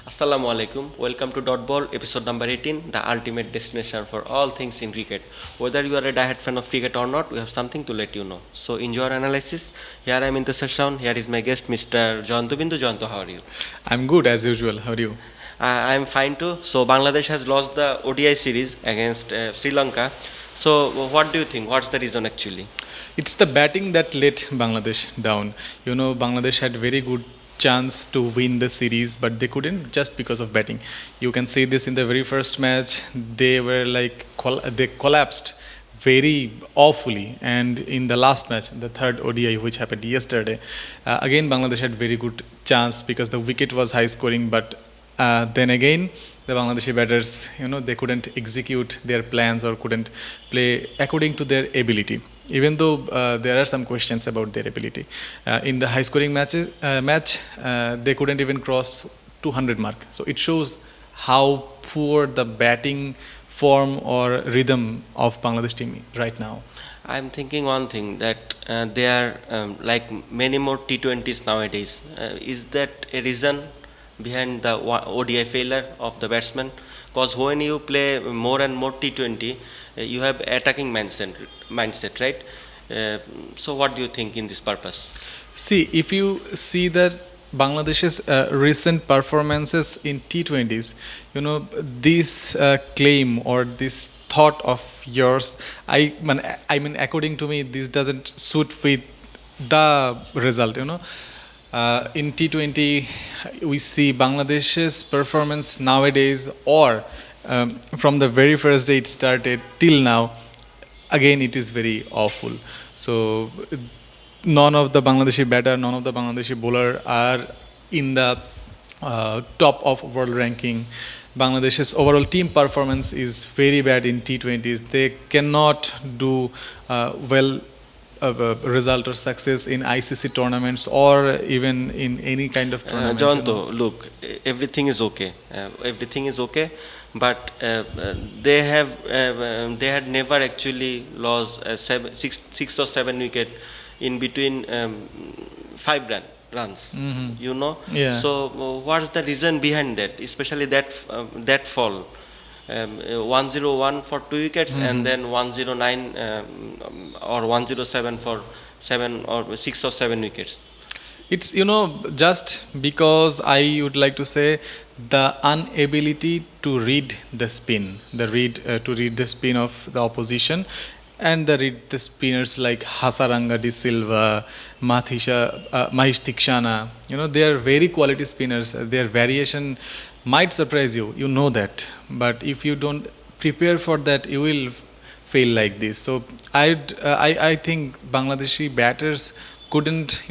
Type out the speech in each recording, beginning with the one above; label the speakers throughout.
Speaker 1: Assalamu alaikum. Welcome to Dot Ball, episode number 18, the ultimate destination for all things in cricket. Whether you are a diehard fan of cricket or not, we have something to let you know. So enjoy our analysis. Here I am in the session. Here is my guest, Mr. Jayanto Bindu. Jayanto, how are you?
Speaker 2: I'm good as usual. How are you?
Speaker 1: I am fine too. So Bangladesh has lost the ODI series against Sri Lanka. So what do you think? What's the reason actually?
Speaker 2: It's the batting that let Bangladesh down. Bangladesh had very good chance to win the series, but they couldn't just because of batting. You can see this in the very first match. They were like they collapsed very awfully, and in the last match, the third ODI which happened yesterday, again Bangladesh had very good chance because the wicket was high scoring, but then again the Bangladeshi batters, they couldn't execute their plans or couldn't play according to their ability. Even though there are some questions about their ability. In the high-scoring match, they couldn't even cross 200 mark. So it shows how poor the batting form or rhythm of Bangladesh team right now.
Speaker 1: I'm thinking one thing that there are like many more T20s nowadays. Is that a reason behind the ODI failure of the batsman? Because when you play more and more T20, you have attacking mindset, right? So what do you think in this purpose?
Speaker 2: See, if you see that Bangladesh's recent performances in T20s, this claim or this thought of yours, I mean, according to me, this doesn't suit with the result, in T20, we see Bangladesh's performance nowadays, or from the very first day it started till now, again it is very awful. So none of the Bangladeshi batter, none of the Bangladeshi bowler are in the top of world ranking. Bangladesh's overall team performance is very bad in T20s. They cannot do well result or success in ICC tournaments or even in any kind of tournament.
Speaker 1: Jayanto, look, everything is okay. Everything is okay, but they had never actually lost six or seven wicket in between 5 runs.
Speaker 2: Yeah.
Speaker 1: So what's the reason behind that? Especially that fall. 101 for 2 wickets and then 109 or 107 for 7 or 6 or 7 wickets.
Speaker 2: It's just because I would like to say the inability to read the spin, to read the spin of the opposition, and read the spinners like Hasaranga De Silva, Mahish Tikshana. They are very quality spinners. Their variation might surprise you, that, but if you don't prepare for that, you will fail like this. So I think Bangladeshi batters couldn't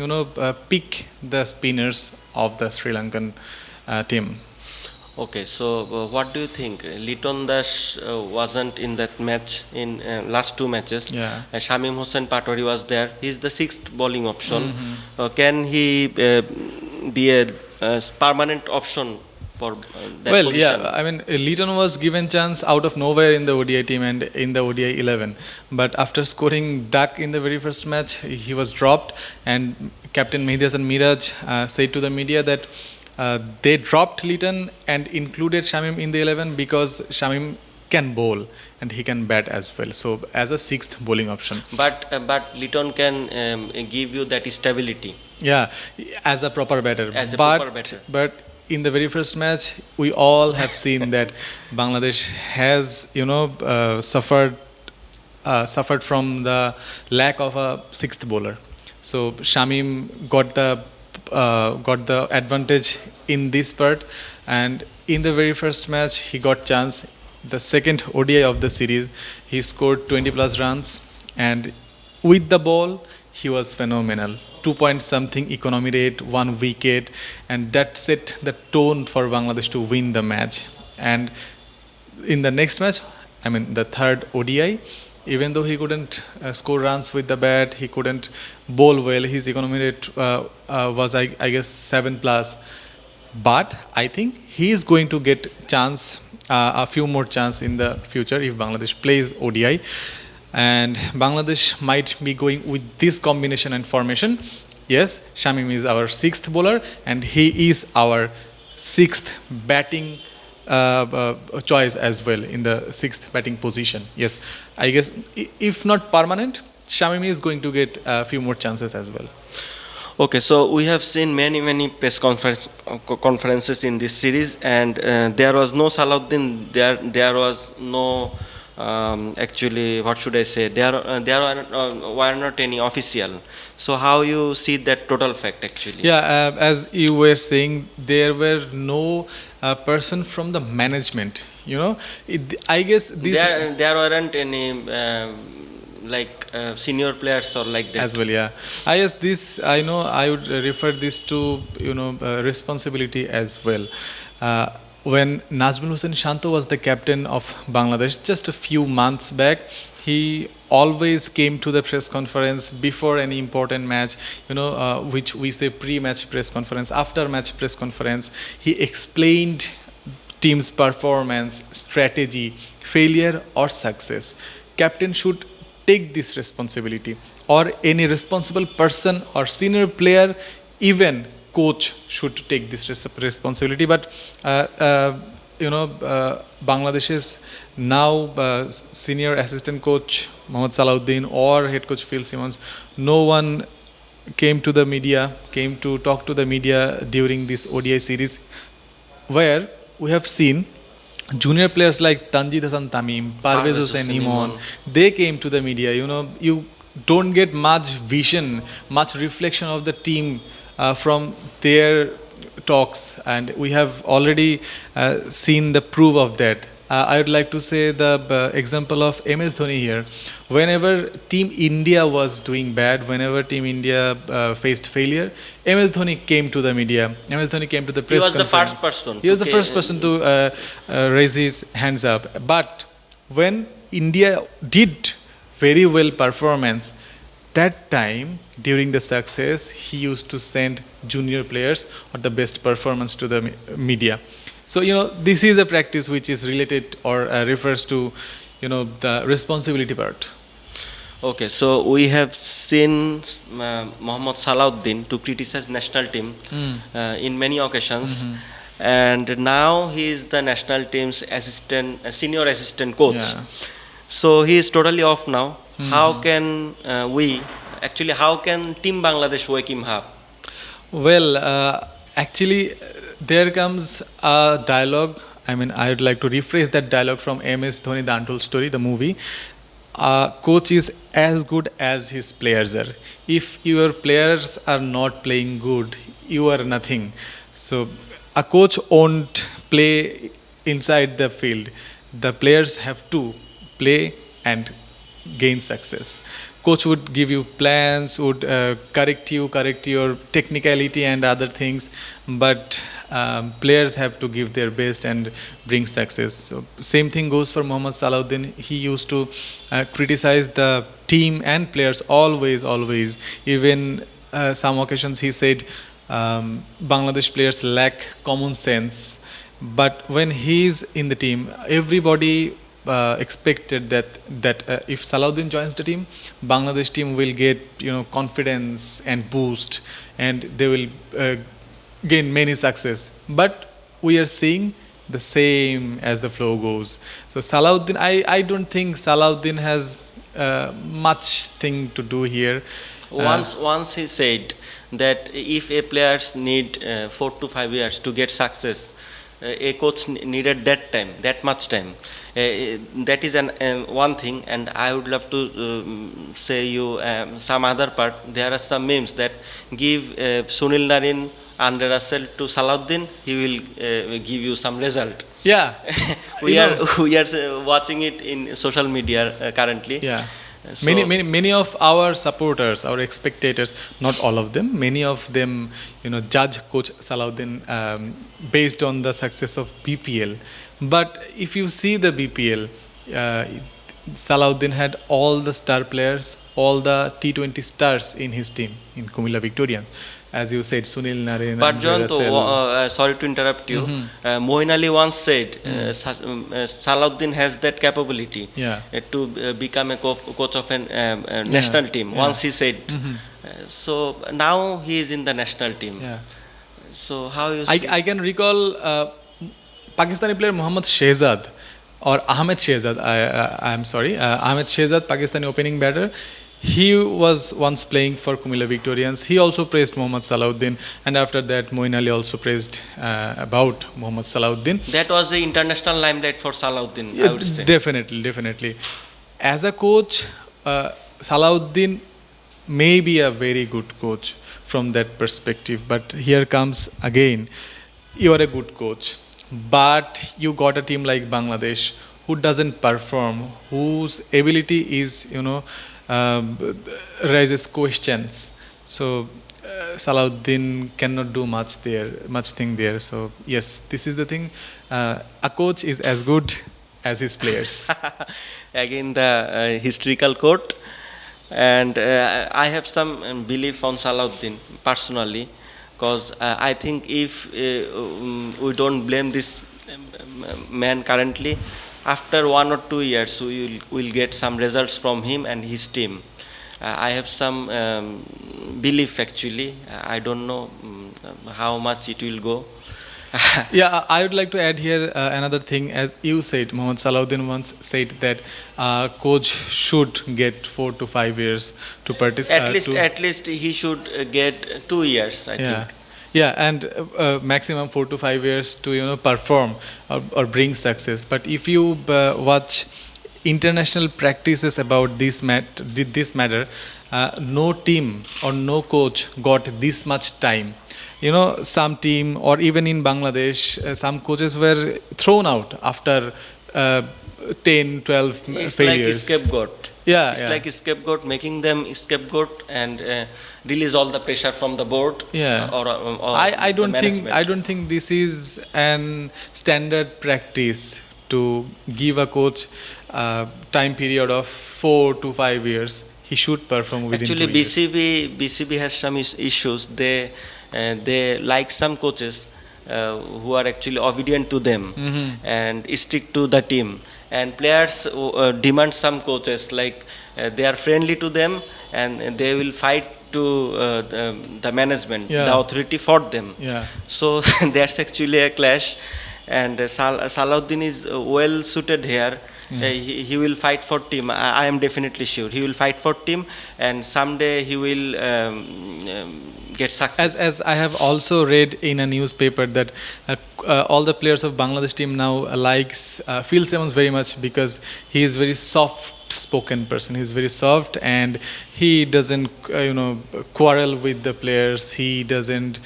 Speaker 2: pick the spinners of the Sri Lankan team.
Speaker 1: Okay, so what do you think? Liton Das wasn't in that match in last 2 matches.
Speaker 2: Yeah.
Speaker 1: Shamim Hossain Patwari was there. He's the sixth bowling option. Can he be a permanent option for that
Speaker 2: well,
Speaker 1: position?
Speaker 2: yeah, I mean, Liton was given chance out of nowhere in the ODI team and in the ODI 11. But after scoring duck in the very first match, he was dropped. And Captain Mehdi Hasan Miraj said to the media that they dropped Liton and included Shamim in the 11 because Shamim can bowl and he can bat as well. So as a sixth bowling option.
Speaker 1: But Liton can give you that stability.
Speaker 2: Yeah, as a proper batter.
Speaker 1: Proper batter.
Speaker 2: But in the very first match, we all have seen that Bangladesh has, suffered from the lack of a sixth bowler. So Shamim got the advantage in this part, and in the very first match, he got chance. The second ODI of the series, he scored 20 plus runs, and with the ball, he was phenomenal. 2 point something economy rate, 1 wicket, and that set the tone for Bangladesh to win the match. And in the next match, I mean the third ODI, even though he couldn't score runs with the bat, he couldn't bowl well, his economy rate was I guess 7 plus. But I think he is going to get a few more chance in the future if Bangladesh plays ODI. And Bangladesh might be going with this combination and formation. Yes, Shamim is our sixth bowler and he is our sixth batting choice as well, in the sixth batting position. Yes, I guess if not permanent, Shamim is going to get a few more chances as well.
Speaker 1: Okay, so we have seen many press conferences in this series, and there was no Salahuddin. There was no actually, what should I say? There were not any official. So how you see that total fact actually?
Speaker 2: Yeah, as you were saying, there were no person from the management. I guess this
Speaker 1: There weren't any like senior players or like that
Speaker 2: as well. Yeah, I guess this. I know I would refer this to responsibility as well. When Najmul Hussain Shanto was the captain of Bangladesh just a few months back, he always came to the press conference before any important match, which we say pre-match press conference, after match press conference. He explained team's performance, strategy, failure or success. Captain should take this responsibility, or any responsible person or senior player, even coach should take this responsibility. But Bangladesh's now senior assistant coach Mohammad Salahuddin or head coach Phil Simmons, no one came to the media, came to talk to the media during this ODI series, where we have seen junior players like Tanjid Hassan Tamim, Parvez Hossain Imon, they came to the media. You don't get much vision, much reflection of the team from their talks, and we have already seen the proof of that. I would like to say the example of MS Dhoni here. Whenever Team India was doing bad, whenever Team India faced failure, MS Dhoni came to the media. MS Dhoni came to the press conference.
Speaker 1: He was the first person.
Speaker 2: He was the first person to raise his hands up. But when India did very well performance, that time during the success, he used to send junior players or the best performance to the media. So this is a practice which is related or refers to the responsibility part.
Speaker 1: Okay, so we have seen Mohammad Salahuddin to criticize national team in many occasions, and now he is the national team's senior assistant coach.
Speaker 2: Yeah.
Speaker 1: So he is totally off now. How can how can Team Bangladesh wake him up?
Speaker 2: Well, actually, there comes a dialogue. I mean, I would like to rephrase that dialogue from MS Dhoni, The Untold Story, the movie. Coach is as good as his players are. If your players are not playing good, you are nothing. So a coach won't play inside the field. The players have to play and gain success. Coach would give you plans, would correct your technicality and other things, but players have to give their best and bring success. So same thing goes for Mohammad Salahuddin. He used to criticize the team and players always. Even some occasions he said Bangladesh players lack common sense. But when he's in the team, everybody expected that if Salahuddin joins the team, Bangladesh team will get confidence and boost, and they will gain many success. But we are seeing the same as the flow goes. So Salahuddin, I don't think Salahuddin has much thing to do here.
Speaker 1: Once he said that if a players need 4 to 5 years to get success, a coach needed that much time. That is one thing, and I would love to say you some other part. There are some memes that give Sunil Narine under Russell to Salahuddin, he will give you some result.
Speaker 2: Yeah,
Speaker 1: we are watching it in social media currently.
Speaker 2: Yeah.
Speaker 1: So
Speaker 2: Many of our supporters, our spectators, not all of them, many of them, judge Coach Salahuddin based on the success of BPL. But if you see the BPL, Salahuddin had all the star players, all the T20 stars in his team in Kumilla Victorians. As you said, Sunil Narine.
Speaker 1: But Janto, sorry to interrupt you. Mohin Ali once said Salahuddin has that capability to become a coach of a national team. Once he said. So now he is in the national team. So how you see?
Speaker 2: I can recall Pakistani player Mohammad Shehzad or Ahmed Shehzad. I'm sorry, Ahmed Shehzad, Pakistani opening batter. He was once playing for Kumila Victorians. He also praised Mohammad Salahuddin, and after that, Moin Ali also praised about Mohammad Salahuddin.
Speaker 1: That was the international limelight for Salahuddin, I would say.
Speaker 2: Definitely. As a coach, Salahuddin may be a very good coach from that perspective, but here comes again, you are a good coach, but you got a team like Bangladesh who doesn't perform, whose ability is, raises questions. So Salahuddin cannot do much thing there. So yes, this is the thing. A coach is as good as his players.
Speaker 1: Again, the historical quote. And I have some belief on Salahuddin personally, because I think if we don't blame this man currently, after 1 or 2 years we will get some results from him and his team. I have some belief actually. I don't know how much it will go.
Speaker 2: Yeah, I would like to add here another thing. As you said, Mohammad Salahuddin once said that coach should get 4 to 5 years to participate.
Speaker 1: At least he should get 2 years, I think.
Speaker 2: Yeah, and maximum 4 to 5 years to perform or bring success. But if you watch international practices about this matter, no team or no coach got this much time. Some team, or even in Bangladesh, some coaches were thrown out after 10, 12
Speaker 1: it's
Speaker 2: failures.
Speaker 1: Like a scapegoat.
Speaker 2: It's
Speaker 1: like a scapegoat, making them scapegoat and release all the pressure from the board. Or
Speaker 2: I don't
Speaker 1: the
Speaker 2: think
Speaker 1: management.
Speaker 2: this is an standard practice to give a coach time period of 4 to 5 years. He should perform within
Speaker 1: Actually,
Speaker 2: 2 years.
Speaker 1: BCB has some issues. They like some coaches who are actually obedient to them and stick to the team. And players demand some coaches like they are friendly to them and they will fight to the management, the authority for them. So that's actually a clash. And Salahuddin is well suited here. He will fight for team. I am definitely sure he will fight for team, and someday he will get success.
Speaker 2: As I have also read in a newspaper that all the players of Bangladesh team now likes Phil Simmons very much because he is very soft-spoken person. He is very soft and he doesn't quarrel with the players. He doesn't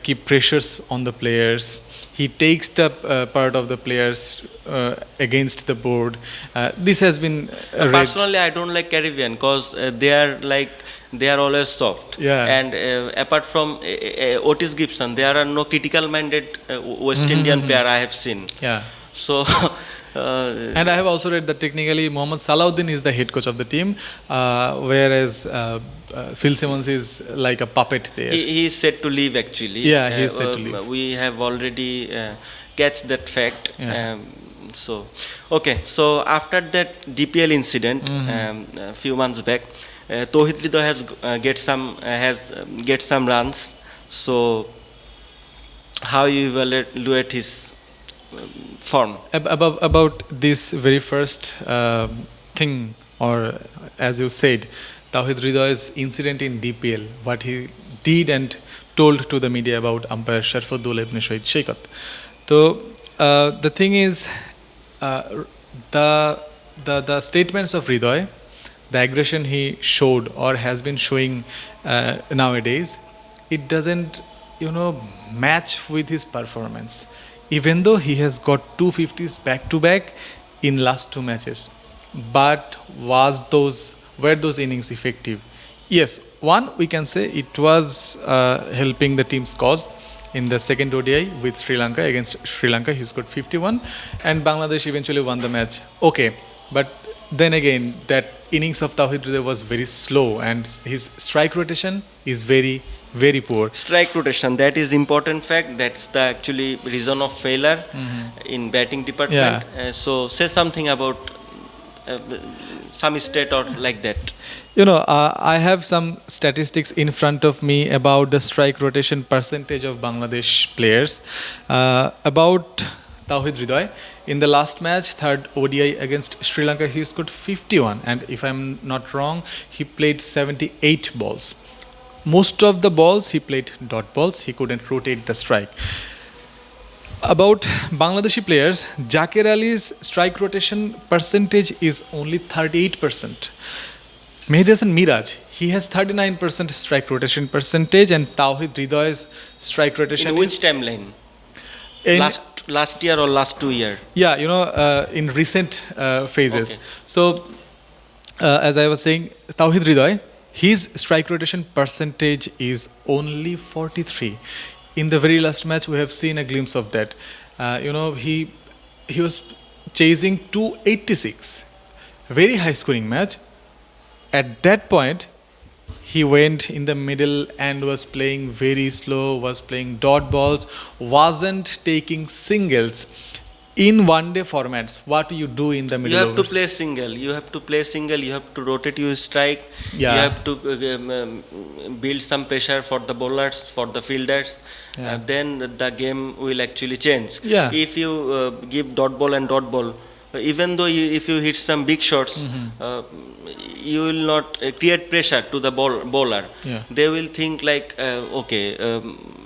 Speaker 2: keep pressures on the players. He takes the part of the players against the board. This has been
Speaker 1: personally, I don't like Caribbean because they are always soft. And apart from Otis Gibson, there are no critical-minded West Indian player I have seen. So.
Speaker 2: And I have also read that technically Mohammad Salahuddin is the head coach of the team, whereas Phil Simmons is like a puppet there.
Speaker 1: He is set to leave actually.
Speaker 2: He is set to leave.
Speaker 1: We have already catch that fact. So so after that DPL incident a few months back, Tauhid Hridoy has get some runs. So how you evaluate his form?
Speaker 2: About this very first thing, or as you said, Tauhid Hridoy's incident in DPL, what he did and told to the media about umpire Sharfudul Ibn Shahid Sheikhat. So the thing is, the statements of Hridoy, the aggression he showed or has been showing nowadays, it doesn't match with his performance. Even though he has got 250s back to back in last 2 matches, but were those innings effective? Yes, one, we can say it was helping the team's cause. In the second ODI with Sri Lanka, against Sri Lanka, he scored 51 and Bangladesh eventually won the match. Okay, but then again, that innings of Tauhid Hridoy was very slow and his strike rotation is very, very poor.
Speaker 1: Strike rotation, that is important fact. That's the actually reason of failure in batting department. So say something about some state or like that?
Speaker 2: I have some statistics in front of me about the strike rotation percentage of Bangladesh players. About Tawhid Hridoy, in the last match, third ODI against Sri Lanka, he scored 51, and if I'm not wrong, he played 78 balls. Most of the balls he played dot balls. He couldn't rotate the strike. About Bangladeshi players, Zakir Ali's strike rotation percentage is only 38%. Mehdi Hasan Miraj, he has 39% strike rotation percentage, and Tawhid Hridoy's strike rotation
Speaker 1: In which
Speaker 2: is
Speaker 1: timeline?
Speaker 2: in,
Speaker 1: Last year or last 2 year?
Speaker 2: yeah, in recent phases.
Speaker 1: Okay.
Speaker 2: So, as I was saying, Tawhid Hridoy, his strike rotation percentage is only 43. In the very last match, we have seen a glimpse of that. He was chasing 286, very high scoring match. At that point, he went in the middle and was playing very slow, was playing dot balls, wasn't taking singles. In one-day formats, what do you do in the
Speaker 1: You
Speaker 2: middle
Speaker 1: have to
Speaker 2: overs?
Speaker 1: play single. You have to play single. You have to rotate your strike.
Speaker 2: Yeah.
Speaker 1: You have to build some pressure for the bowlers, for the fielders.
Speaker 2: Yeah.
Speaker 1: Then the game will actually change.
Speaker 2: Yeah.
Speaker 1: If you give dot ball and dot ball, even though if you hit some big shots, you will not create pressure to the bowler.
Speaker 2: Yeah.
Speaker 1: They will think like, okay,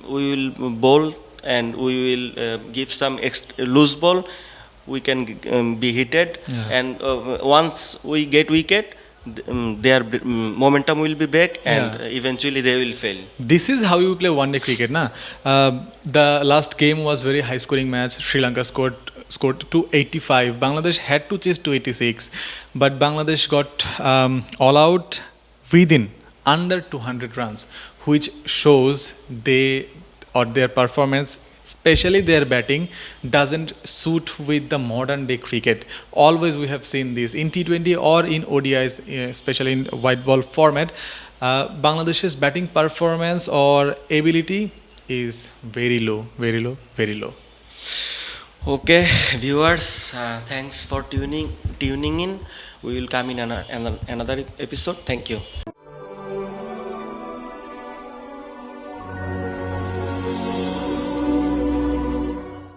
Speaker 1: we will bowl and we will give some loose ball. We can be hitted,
Speaker 2: Yeah.
Speaker 1: and once we get wicket, their momentum will be break, and
Speaker 2: Yeah.
Speaker 1: eventually they will fail.
Speaker 2: This is how you play one-day cricket, na? The last game was very high-scoring match. Sri Lanka scored 285. Bangladesh had to chase 286, but Bangladesh got all out within under 200 runs, which shows their performance, especially their batting, doesn't suit with the modern day cricket. Always we have seen this in T20 or in ODIs, especially in white ball format. Bangladesh's batting performance or ability is very low, very low, very low.
Speaker 1: Okay, viewers, thanks for tuning in. We will come in another episode. Thank you.